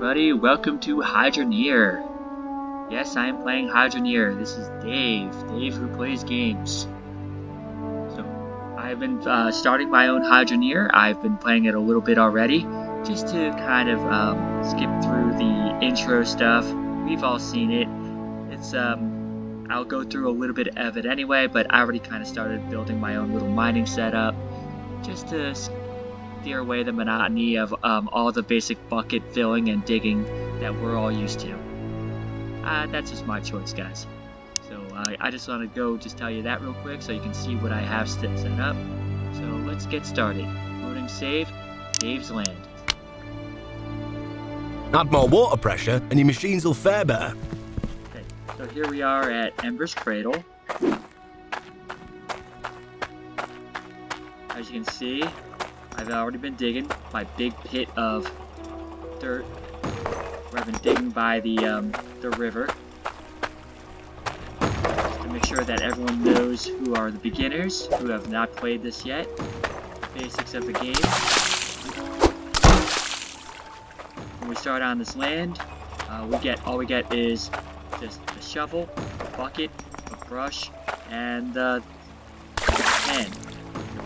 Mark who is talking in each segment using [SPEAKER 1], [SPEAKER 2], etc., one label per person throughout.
[SPEAKER 1] everybody, welcome to Hydroneer. Yes, I am playing Hydroneer. This is Dave who plays games. So, I've been starting my own Hydroneer. I've been playing it a little bit already, just to kind of skip through the intro stuff. We've all seen it. It's, I'll go through a little bit of it anyway, but I already kind of started building my own little mining setup, just to steer away the monotony of all the basic bucket filling and digging that we're all used to. That's just my choice, guys. So I just want to go just tell you that real quick so you can see what I have set up. So let's get started. Loading save, Dave's land.
[SPEAKER 2] Add more water pressure and your machines will fare better.
[SPEAKER 1] Okay, so here we are at Ember's Cradle. As you can see, I've already been digging my big pit of dirt where I've been digging by the river, just to make sure that everyone knows who are the beginners who have not played this yet, the basics of the game. When we start on this land, all we get is just a shovel, a bucket, a brush, and a pen.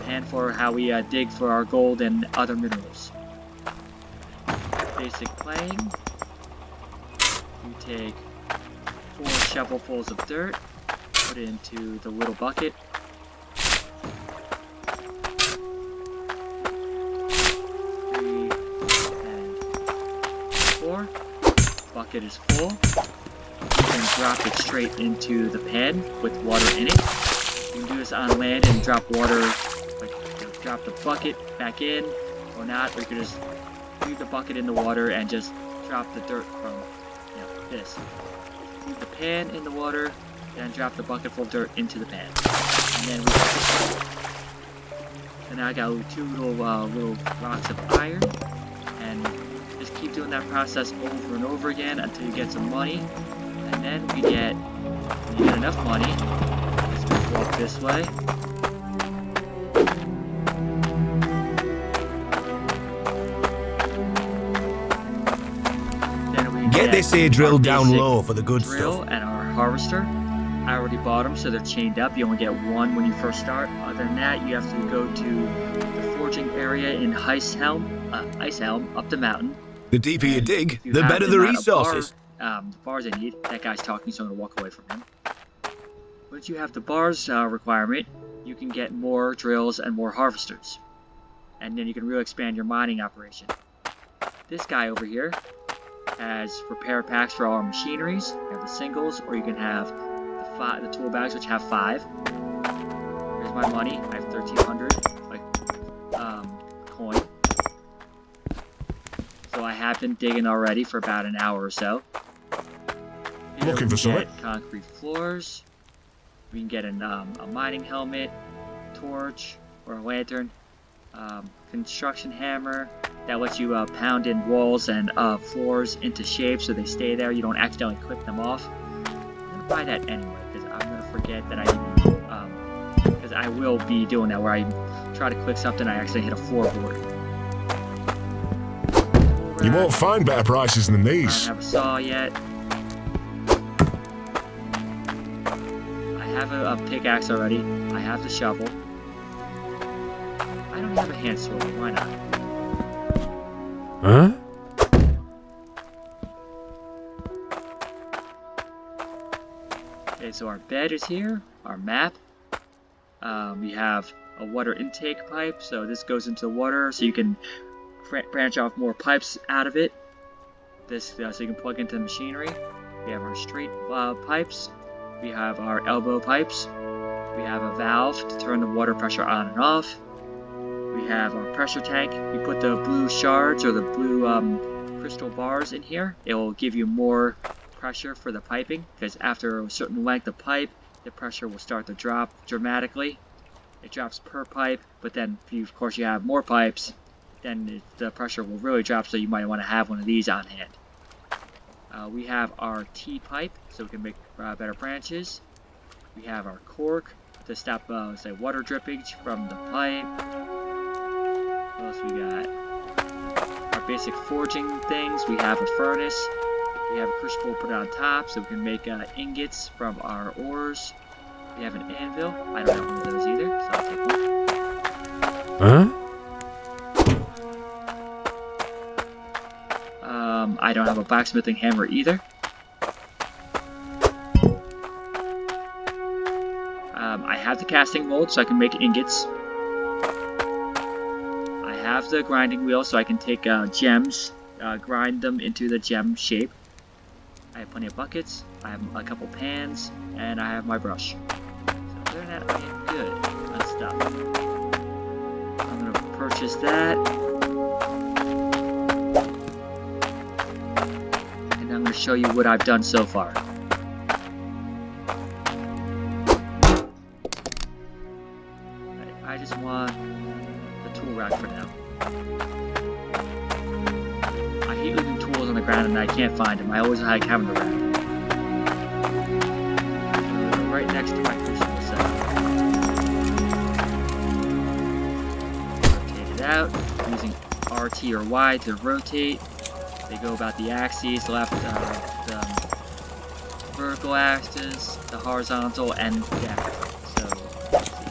[SPEAKER 1] And for how we dig for our gold and other minerals. Basic playing. You take 4 shovelfuls of dirt, put it into the little bucket. 3 and 4. Bucket is full. You can drop it straight into the pan with water in it. You can do this on land and drop water. Drop the bucket back in, or not, or you can just leave the bucket in the water and just drop the dirt from, this. Leave the pan in the water, then drop the bucket full of dirt into the pan. And then and now I got 2 little rocks of iron, and just keep doing that process over and over again until you get some money. And then when you get enough money, let's just walk this way.
[SPEAKER 2] Get this here drilled down low for the good
[SPEAKER 1] drill
[SPEAKER 2] stuff.
[SPEAKER 1] And our harvester. I already bought them, so they're chained up. You only get 1 when you first start. Other than that, you have to go to the forging area in Ice Helm up the mountain.
[SPEAKER 2] The deeper you dig, the better the resources.
[SPEAKER 1] The bars I need. That guy's talking, so I'm gonna walk away from him. Once you have the bars requirement, you can get more drills and more harvesters, and then you can really expand your mining operation. This guy over here has repair packs for all our machineries. You have the singles, or you can have the tool bags, which have 5. Here's my money. I have 1,300 coin. So I have been digging already for about an hour or so. Here
[SPEAKER 3] Looking for something.
[SPEAKER 1] Concrete floors. We can get a mining helmet, torch, or a lantern, construction hammer. That lets you pound in walls and floors into shape so they stay there. You don't accidentally clip them off. I'm going to buy that anyway, because I'm going to forget that I need, because I will be doing that where I try to click something and I actually hit a floorboard.
[SPEAKER 3] You won't find better prices than
[SPEAKER 1] I
[SPEAKER 3] these.
[SPEAKER 1] don't have a saw yet. I have a pickaxe already. I have the shovel. I don't have a hand sword. Why not?
[SPEAKER 2] Huh?
[SPEAKER 1] Okay, so our bed is here, our map. We have a water intake pipe, so this goes into the water, so you can branch off more pipes out of it. This so you can plug into the machinery. We have our straight pipes. We have our elbow pipes. We have a valve to turn the water pressure on and off. We have our pressure tank. We put the blue shards or the blue crystal bars in here. It will give you more pressure for the piping, because after a certain length of pipe, the pressure will start to drop dramatically. It drops per pipe, but then if you, of course, you have more pipes, then the pressure will really drop, so you might want to have one of these on hand. We have our T-pipe, so we can make better branches. We have our cork to stop, say, water drippage from the pipe. What else we got? Our basic forging things. We have a furnace. We have a crucible put on top so we can make ingots from our ores. We have an anvil. I don't have one of those either, so I'll take one. I don't have a blacksmithing hammer either. I have the casting mold so I can make ingots. I have the grinding wheel so I can take gems, grind them into the gem shape. I have plenty of buckets, I have a couple pans, and I have my brush. So other than that, I am good on stuff. I'm going to purchase that. And I'm going to show you what I've done so far. I just want the tool rack for now. I hate leaving tools on the ground and I can't find them. I always like having the rack. Right next to my crucible setup. Rotate it out using RT or Y to rotate. They go about the axes, left, the vertical axis, the horizontal, and down. So, let's see.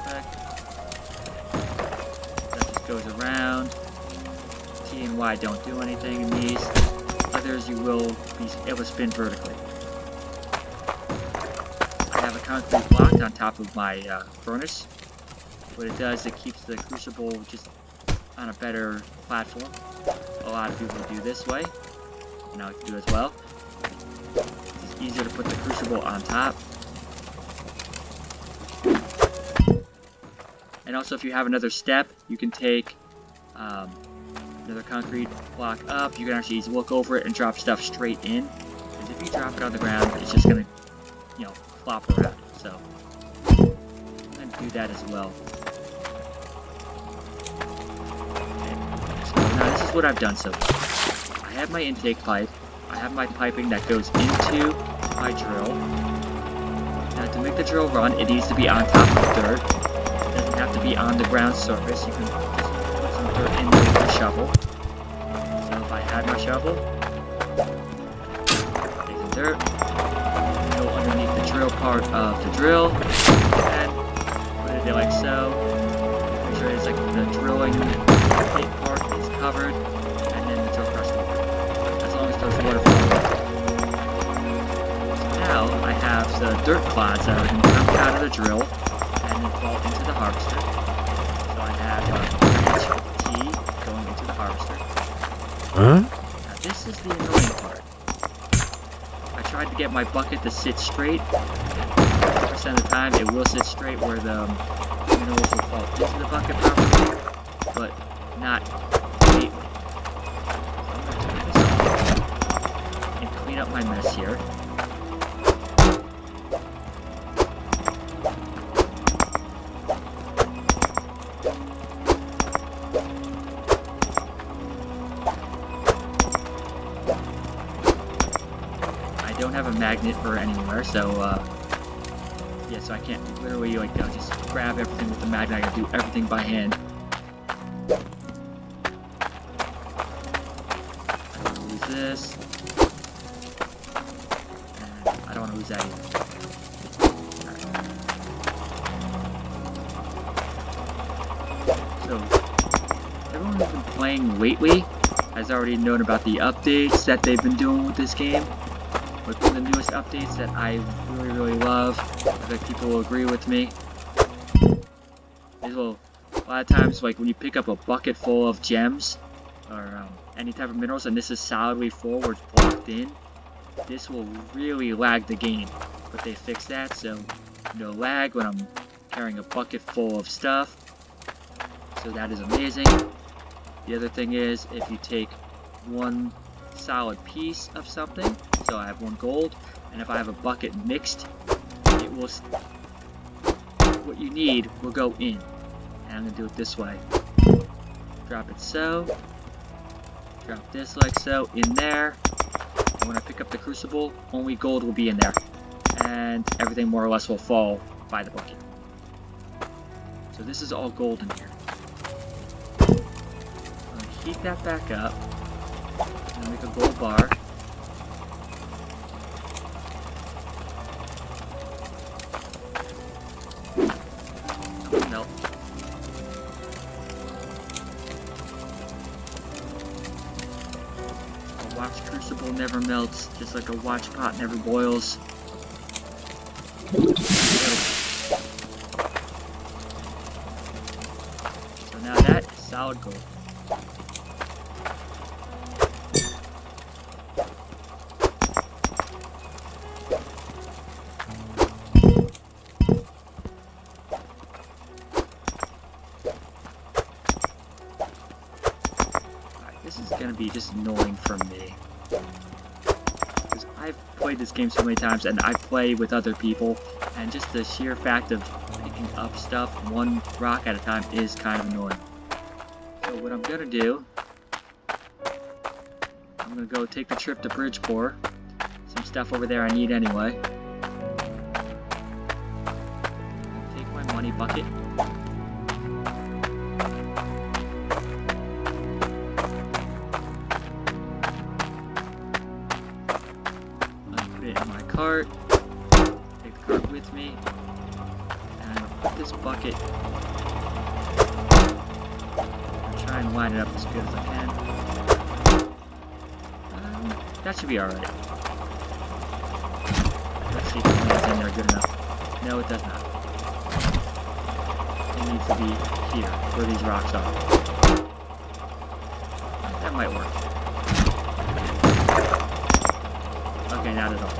[SPEAKER 1] That just goes around. T and Y don't do anything in these. Others you will be able to spin vertically. I have a concrete block on top of my furnace. What it does, it keeps the crucible just on a better platform. A lot of people do this way, and I can do as well. It's easier to put the crucible on top. And also, if you have another step, you can take another concrete block up. You can actually look over it and drop stuff straight in. Because if you drop it on the ground, it's just gonna, flop around. So I'm gonna do that as well. Now this is what I've done so far. I have my intake pipe. I have my piping that goes into my drill. Now to make the drill run, it needs to be on top of dirt. It doesn't have to be on the ground surface. You can just put some dirt in with a shovel. So if I had my shovel, take the dirt, go underneath the drill part of the drill, and put it in like so. Make sure it's like the drilling part is covered, and then the drill press will work. As long as there's water flowing. So now I have the dirt clods that are going to come out of the drill and then fall into the harvester. So I have a branch T going into the harvester. Now this is the annoying part. I tried to get my bucket to sit straight. 50% of the time it will sit straight where the minerals will fall into the bucket properly, but not completely. So I'm going to turn this off and clean up my mess here. I don't have a magnet for anywhere, so yeah, so I can't literally just grab everything with the magnet. I gotta do everything by hand. This. And I don't want to lose that either. Right. So, everyone who's been playing lately has already known about the updates that they've been doing with this game. What's been the newest updates that I really, really love. I think people will agree with me. A lot of times, like when you pick up a bucket full of gems, or any type of minerals, and this is solidly full where it's blocked in, this will really lag the game. But they fixed that, so no lag when I'm carrying a bucket full of stuff. So that is amazing. The other thing is, if you take one solid piece of something, so I have one gold, and if I have a bucket mixed, it will, what you need will go in. And I'm going to do it this way. Drop it so. Drop this like so, in there. And when I pick up the crucible, only gold will be in there. And everything more or less will fall by the bucket. So this is all gold in here. heat that back up and make a gold bar. Melt. A watch crucible never melts, just like a watch pot never boils. So now that is solid gold. This is gonna be just annoying for me. Because I've played this game so many times and I play with other people, and just the sheer fact of picking up stuff one rock at a time is kind of annoying. So what I'm gonna do, I'm gonna go take the trip to Bridgeport. Some stuff over there I need anyway. Take my money bucket. Cart, take the cart with me, and put this bucket, I'll try and line it up as good as I can. That should be alright. Let's see if it lands in there good enough. No, it does not. It needs to be here, where these rocks are. That might work. Okay, not at all.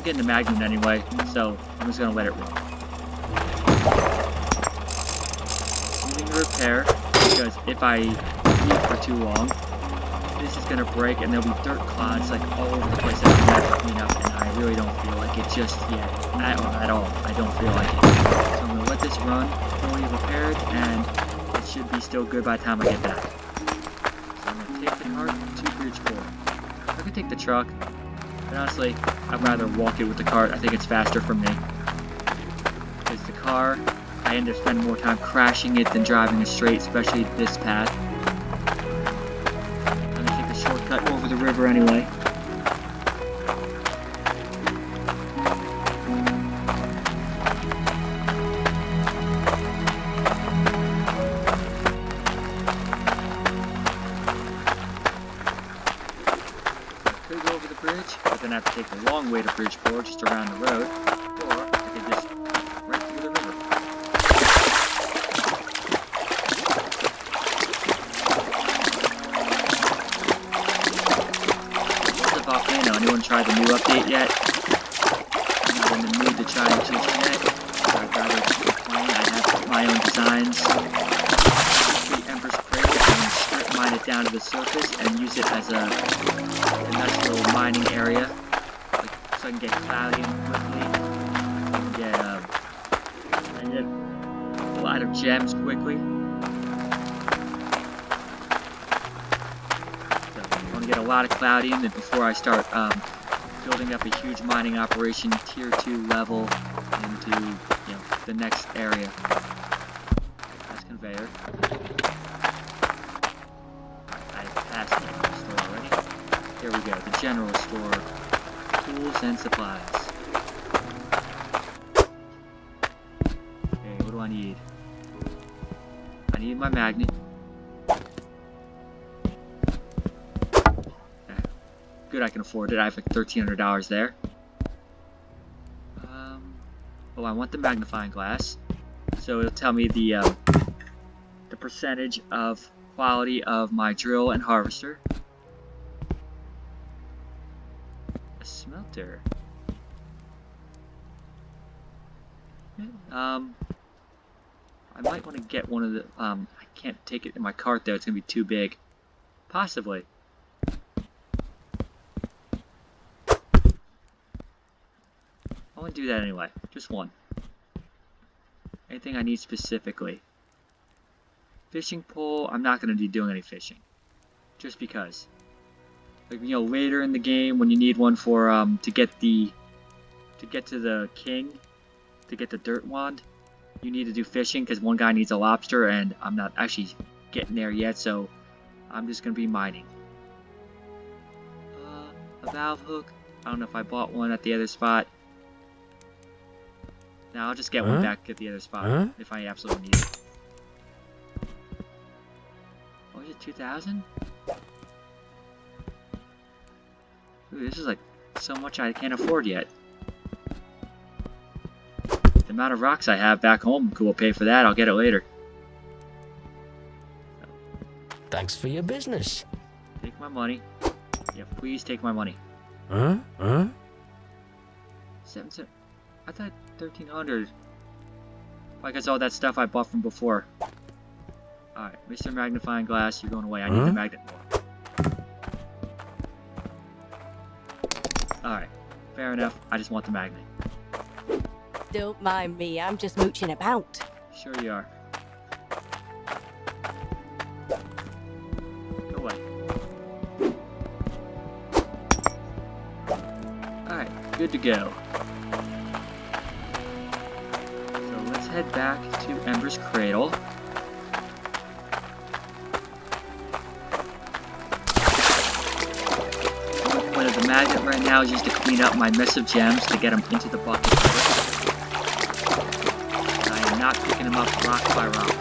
[SPEAKER 1] Getting the magnet anyway, so I'm just gonna let it roll. Moving to repair, because if I leave for too long, this is gonna break and there'll be dirt clods like all over the place that I'm gonna have to clean up, and I really don't feel like it just yet. At all. I don't feel like it. So I'm gonna let this run, fully repaired, and it should be still good by the time I get back. So I'm gonna take the cart to Bridgeport. I could take the truck. But honestly, I'd rather walk it with the cart. I think it's faster for me. Because the car, I end up spending more time crashing it than driving it straight, especially this path. I'm gonna take the shortcut over the river anyway. But then I have to take the long way to Bridgeport, just around the road, or I could just right through the river. What's the volcano? Anyone tried the new update yet? I'm not in the mood to try it just yet. I'd rather just be playing. I have my own designs. The Emperor's Cradle, and strip mine it down to the surface and use it as a nice little mining area, like, so I can get cloudium quickly, and get a lot of gems quickly. So I want to get a lot of cloudium before I start building up a huge mining operation, tier 2 level, into the next area. That's conveyor. I passed the store already. There we go, the general store. Tools and supplies. Okay, what do I need? I need my magnet. Okay. Good, I can afford it. I have like $1,300 there. Oh, I want the magnifying glass. So it'll tell me the percentage of quality of my drill and harvester. Smelter. I might want to get one of the, I can't take it in my cart though, it's going to be too big. Possibly. I want to do that anyway, just one. Anything I need specifically. Fishing pole, I'm not going to be doing any fishing. Just because. Like, later in the game when you need one for, to get to the king, to get the dirt wand, you need to do fishing because one guy needs a lobster and I'm not actually getting there yet, so I'm just gonna be mining. A valve hook. I don't know if I bought one at the other spot. Now I'll just get one back at the other spot if I absolutely need it. What was it, 2,000? Ooh, this is like so much I can't afford yet. The amount of rocks I have back home will pay for that. I'll get it later.
[SPEAKER 4] Thanks for your business.
[SPEAKER 1] Take my money. Yeah, please take my money.
[SPEAKER 4] Huh?
[SPEAKER 1] 7, I thought 1,300. Like it's all that stuff I bought from before. Alright, Mr. Magnifying Glass, you're going away. I need the magnet more. Alright, fair enough. I just want the magnet.
[SPEAKER 5] Don't mind me, I'm just mooching about.
[SPEAKER 1] Sure you are. Go away. Alright, good to go. So let's head back to Ember's Cradle. The point of the magnet right now is just to clean up my mess of gems to get them into the bucket. I am not picking them up rock by rock.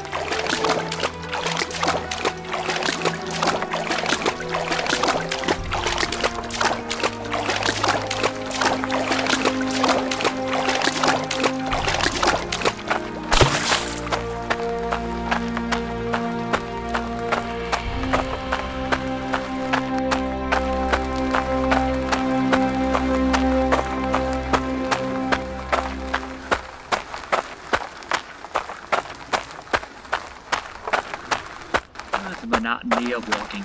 [SPEAKER 1] The monotony of walking.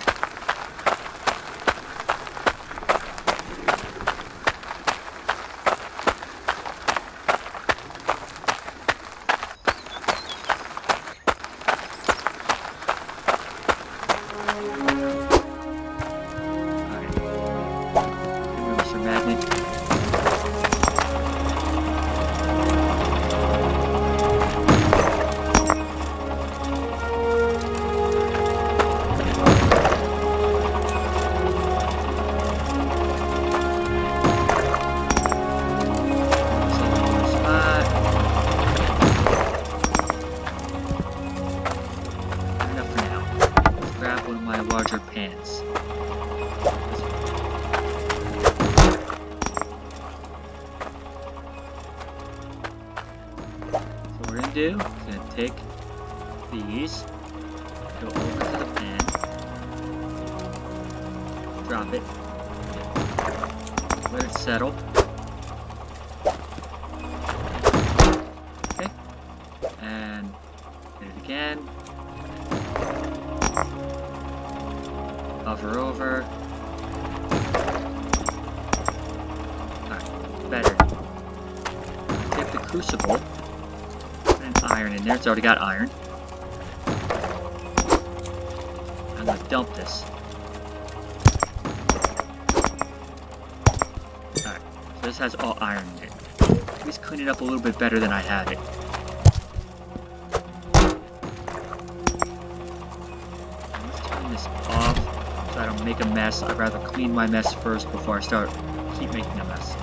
[SPEAKER 1] Larger pants. So what we're gonna do is gonna take these, go over to the pan, drop it, let it settle. Okay, and hit it again. Hover over. Alright, better. Take the crucible, put an iron in there, it's already got iron. I'm gonna dump this. Alright, so this has all iron in it. At least clean it up a little bit better than I had it. Let's turn this off. I don't make a mess. I'd rather clean my mess first before I keep making a mess.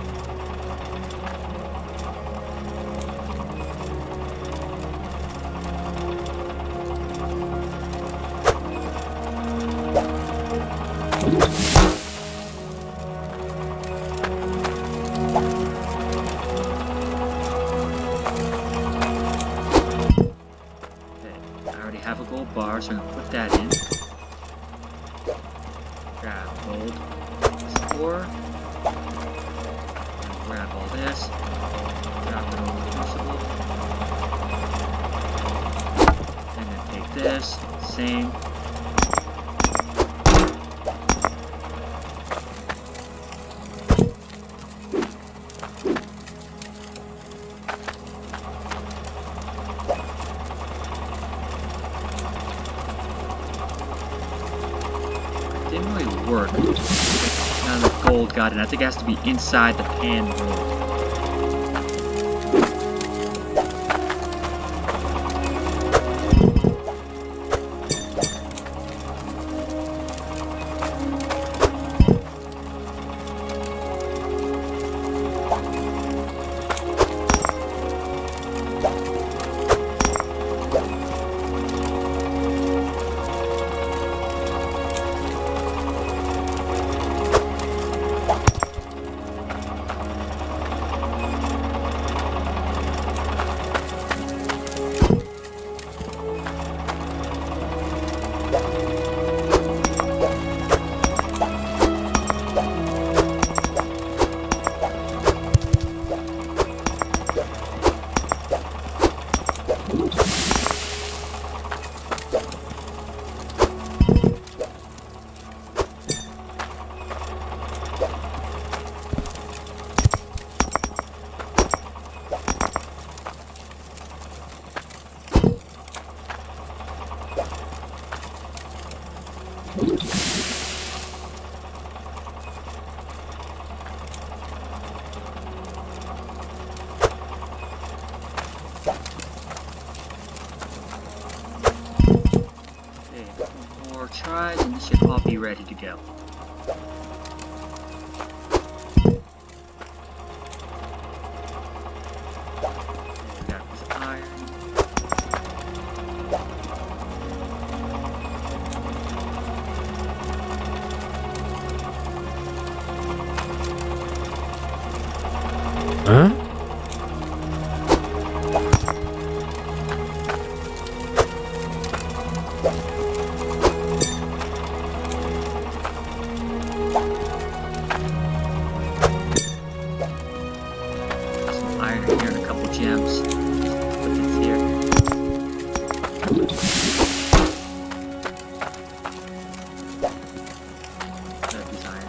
[SPEAKER 1] Okay, I already have a gold bar, so I'm gonna put that in. Grab gold ore, and grab all this, drop it over the crucible, and then take this, same. Didn't really work. Now the gold got it. I think it has to be inside the pan room. More tries and this should all be ready to go. We got this iron.
[SPEAKER 4] Huh?
[SPEAKER 1] Some iron here and a couple gems. Put this here. There's this iron.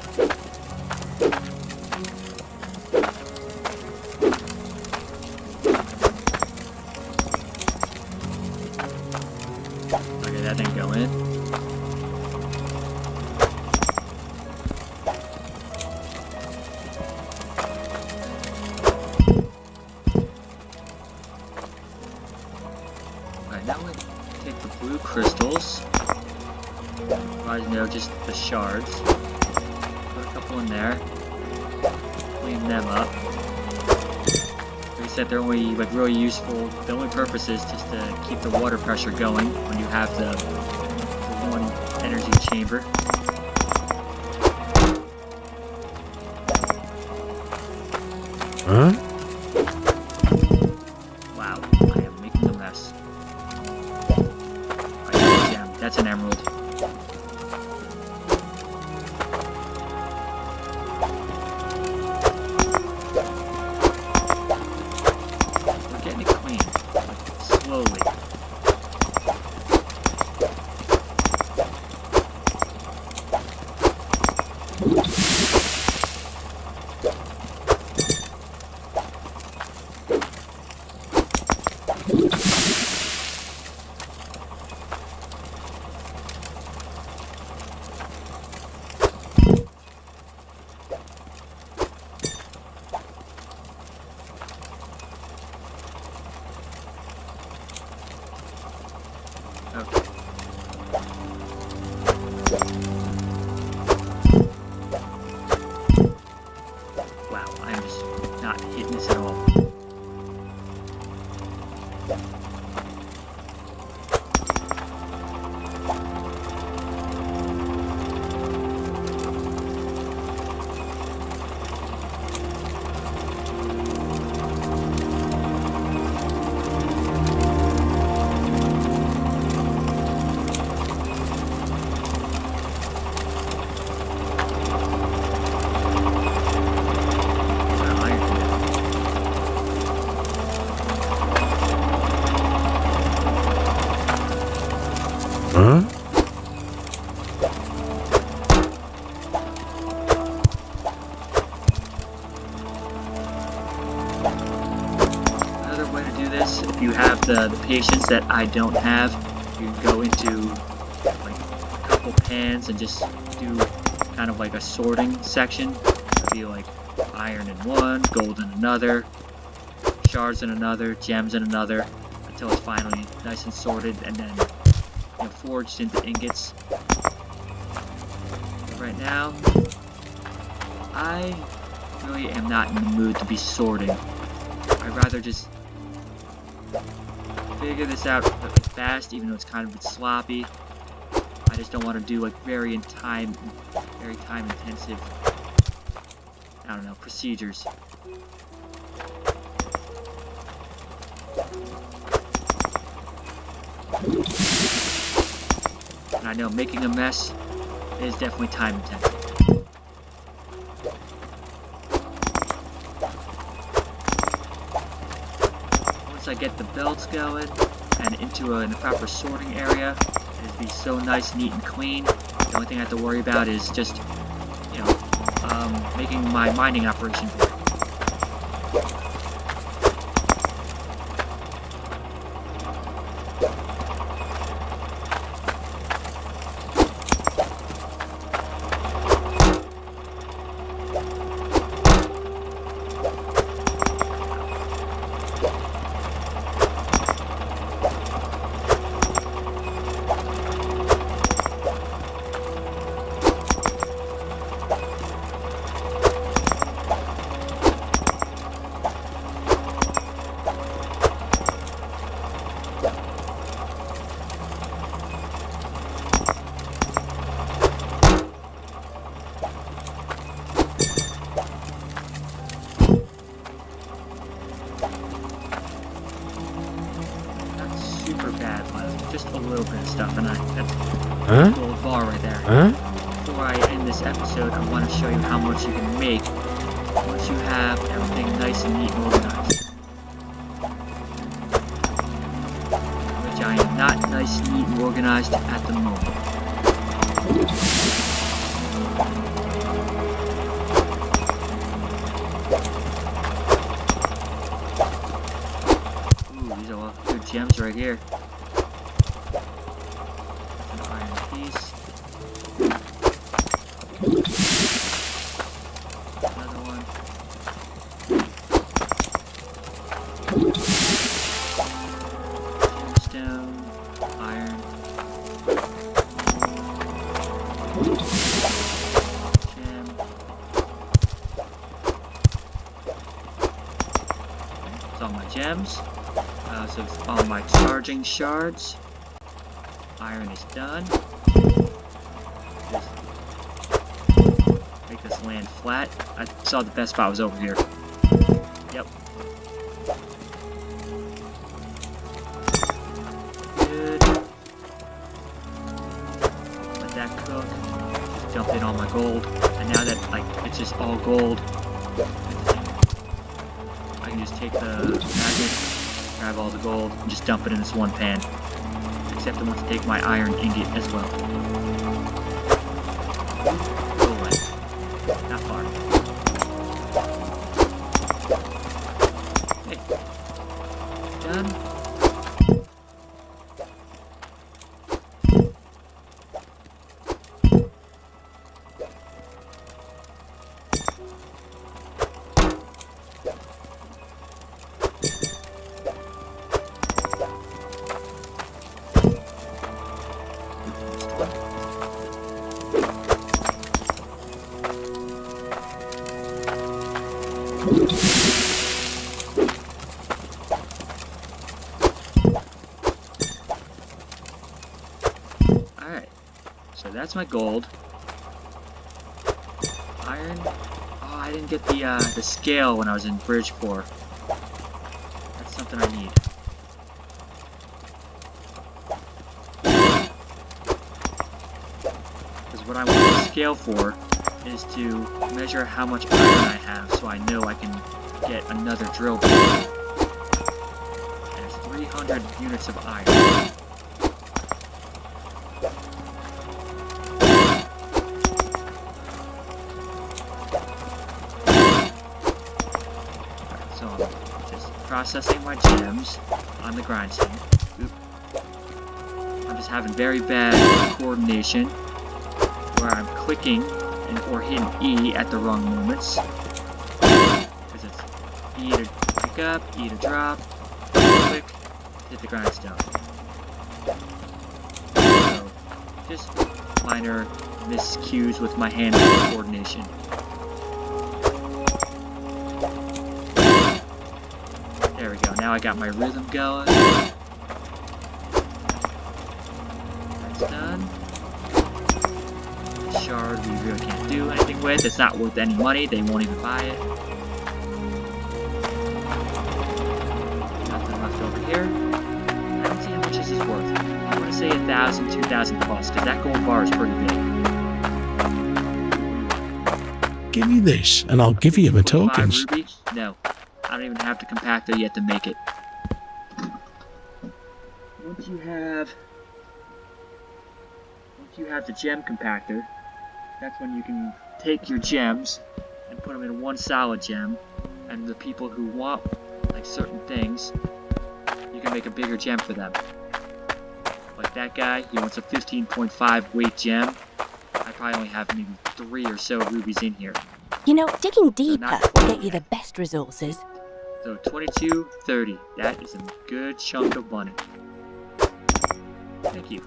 [SPEAKER 1] Okay, that didn't go in. Alright, now we take the blue crystals. Otherwise, no, just the shards. Put a couple in there. Clean them up. Like I said, they're only like really useful. The only purpose is just to keep the water pressure going when you have the one energy chamber.
[SPEAKER 4] Huh?
[SPEAKER 1] Wow, I am making a mess. Alright, gem. That's an emerald. We're getting it clean, like, slowly. Okay. Wow, I'm just not hitting this at all.
[SPEAKER 4] Huh?
[SPEAKER 1] Another way to do this, if you have the patience that I don't have, you can go into like a couple pans and just do kind of like a sorting section. It'll be like iron in one, gold in another, shards in another, gems in another, until it's finally nice and sorted and then forged into ingots. Right now, I really am not in the mood to be sorting. I'd rather just figure this out fast, even though it's kind of a bit sloppy. I just don't want to do like very time intensive, I don't know, procedures. And I know making a mess is definitely time intensive. Once I get the belts going and into the proper sorting area, it'll be so nice, neat, and clean. The only thing I have to worry about is just, making my mining operation work. little bit of stuff, and that's
[SPEAKER 4] Huh?
[SPEAKER 1] a gold bar right there.
[SPEAKER 4] Huh?
[SPEAKER 1] Before I end this episode, I want to show you how much you can make once you have everything nice and neat and organized. Which I am not nice, neat, and organized at the moment. Ooh, these are all good gems right here. An iron piece. Another one. Gemstone. Iron. Gem. That's all my gems. So it's all my charging shards. Iron is done. Just make this land flat. I saw the best spot was over here. Yep. Good. Let that cook. Just dump in all my gold. And now that it's just all gold, I can just take the magnet, grab all the gold, and just dump it in this one pan. Except I want to take my iron ingot as well. Go away. Not far. Okay. Done. Alright, so that's my gold. Iron. Oh, I didn't get the scale when I was in Bridge 4. That's something I need. Because what I want the scale for is to measure how much iron I have so I know I can get another drill bit. And it's 300 units of iron. So I'm just processing my gems on the grindstone. Oop. I'm just having very bad coordination where I'm clicking or hitting E at the wrong moments. Because it's E to pick up, E to drop, click, hit the grindstone. So just minor miscues with my hand coordination. There we go, now I got my rhythm going. That's done. The shard we really can't do anything with, it's not worth any money, they won't even buy it. Nothing left over here. I don't see how much this is worth. I'm gonna say 1,000, 2,000 plus, because that gold bar is pretty big.
[SPEAKER 6] Give me this, and I'll give you my
[SPEAKER 1] 25
[SPEAKER 6] tokens.
[SPEAKER 1] ruby? No. I don't even have the compactor yet to make it. Once you have the gem compactor, that's when you can take your gems and put them in one solid gem, and the people who want like certain things, you can make a bigger gem for them. Like that guy, he wants a 15.5 weight gem. I probably only have maybe 3 or so rubies in here.
[SPEAKER 5] You know, digging deeper
[SPEAKER 1] not
[SPEAKER 5] will
[SPEAKER 1] quite
[SPEAKER 5] get you
[SPEAKER 1] yet.
[SPEAKER 5] the best resources.
[SPEAKER 1] So 22.30. That is a good chunk of money. Thank you.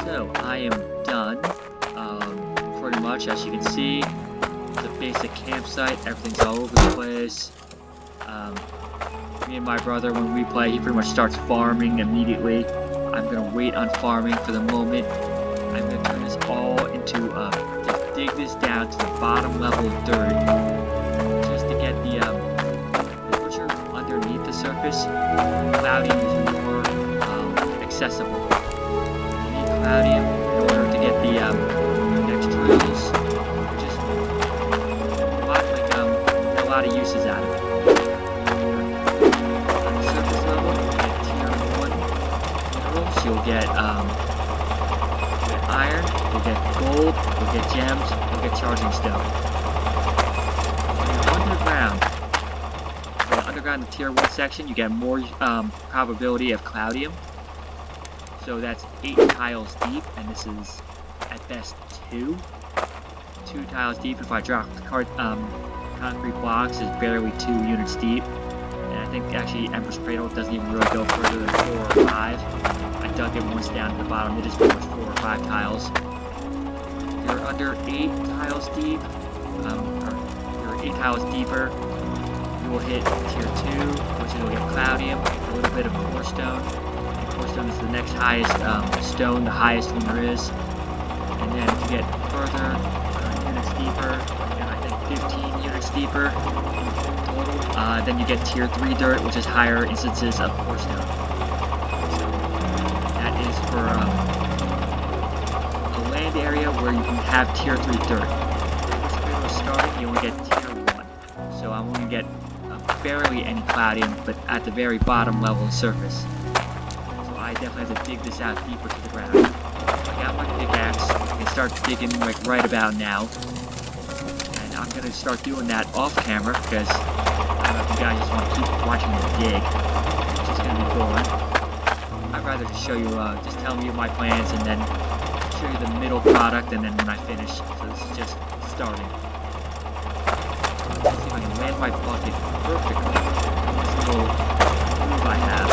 [SPEAKER 1] So I am done. Pretty much, as you can see, it's a basic campsite. Everything's all over the place. Me and my brother, when we play, he pretty much starts farming immediately. I'm gonna wait on farming for the moment. I'm gonna turn this all into, just dig this down to the bottom level of dirt, just to get the, temperature underneath the surface. Cloudium is more, accessible. You need cloudium in order to get the, next drills. Just a lot of uses out of it. On the surface level, you get tier 1 minerals. You'll get iron, you'll get gold, you'll get gems, you'll get charging stone. When you're underground, the tier 1 section, you get more probability of cloudium. So that's 8 tiles deep, and this is at best 2 tiles deep. If I drop the concrete blocks, is barely 2 units deep. And I think actually Empress Cradle doesn't even really go further than 4 or 5. I dug it once down to the bottom, it is pretty much 4 or 5 tiles. If you're under 8 tiles deep, or if you're 8 tiles deeper, you will hit tier 2, which will get cloudium, a little bit of core stone. Core stone is the next highest stone, the highest one there is. And then if you get further units deeper, I think 15 units deeper total, then you get tier 3 dirt, which is higher instances of core stone. So that is for a land area where you can have tier 3 dirt. Once the starting, you only get tier 1. So I'm only get barely any cloudium, but at the very bottom level of surface. So I definitely have to dig this out deeper to the ground. I got my pickaxe, I can start digging like right about now. And I'm gonna start doing that off camera because I don't know if you guys just want to keep watching me dig. It's just gonna be boring. I'd rather just show you, just tell me my plans and then show you the middle product and then when I finish. So this is just starting. Let's see if I can land my bucket perfectly in this little groove I have.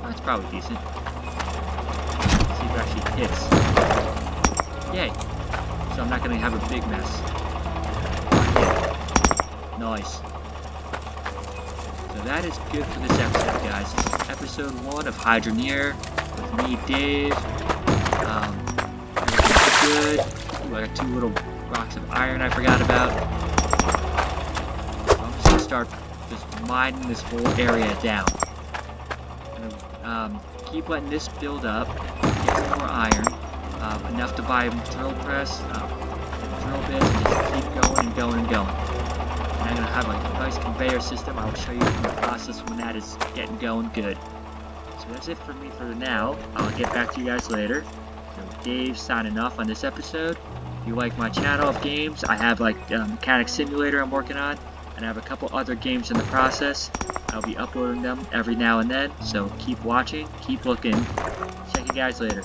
[SPEAKER 1] Oh, that's probably decent. Let's see if it actually hits. Yay! So I'm not going to have a big mess. Nice. So that is good for this episode, guys. This is episode 1 of Hydroneer with me, Dave. Everything's good. Ooh, I got 2 little rocks of iron I forgot about. So I'm just going to start just mining this whole area down. And, keep letting this build up, get some more iron, enough to buy a drill press, drill bits, and just keep going and going and going. And I'm going to have like a nice conveyor system. I will show you the process when that is getting going good. So that's it for me for now. I'll get back to you guys later. So Dave signing off on this episode. If you like my channel of games, I have like Mechanic Simulator I'm working on, and I have a couple other games in the process. I'll be uploading them every now and then, so keep watching, keep looking. Check you guys later.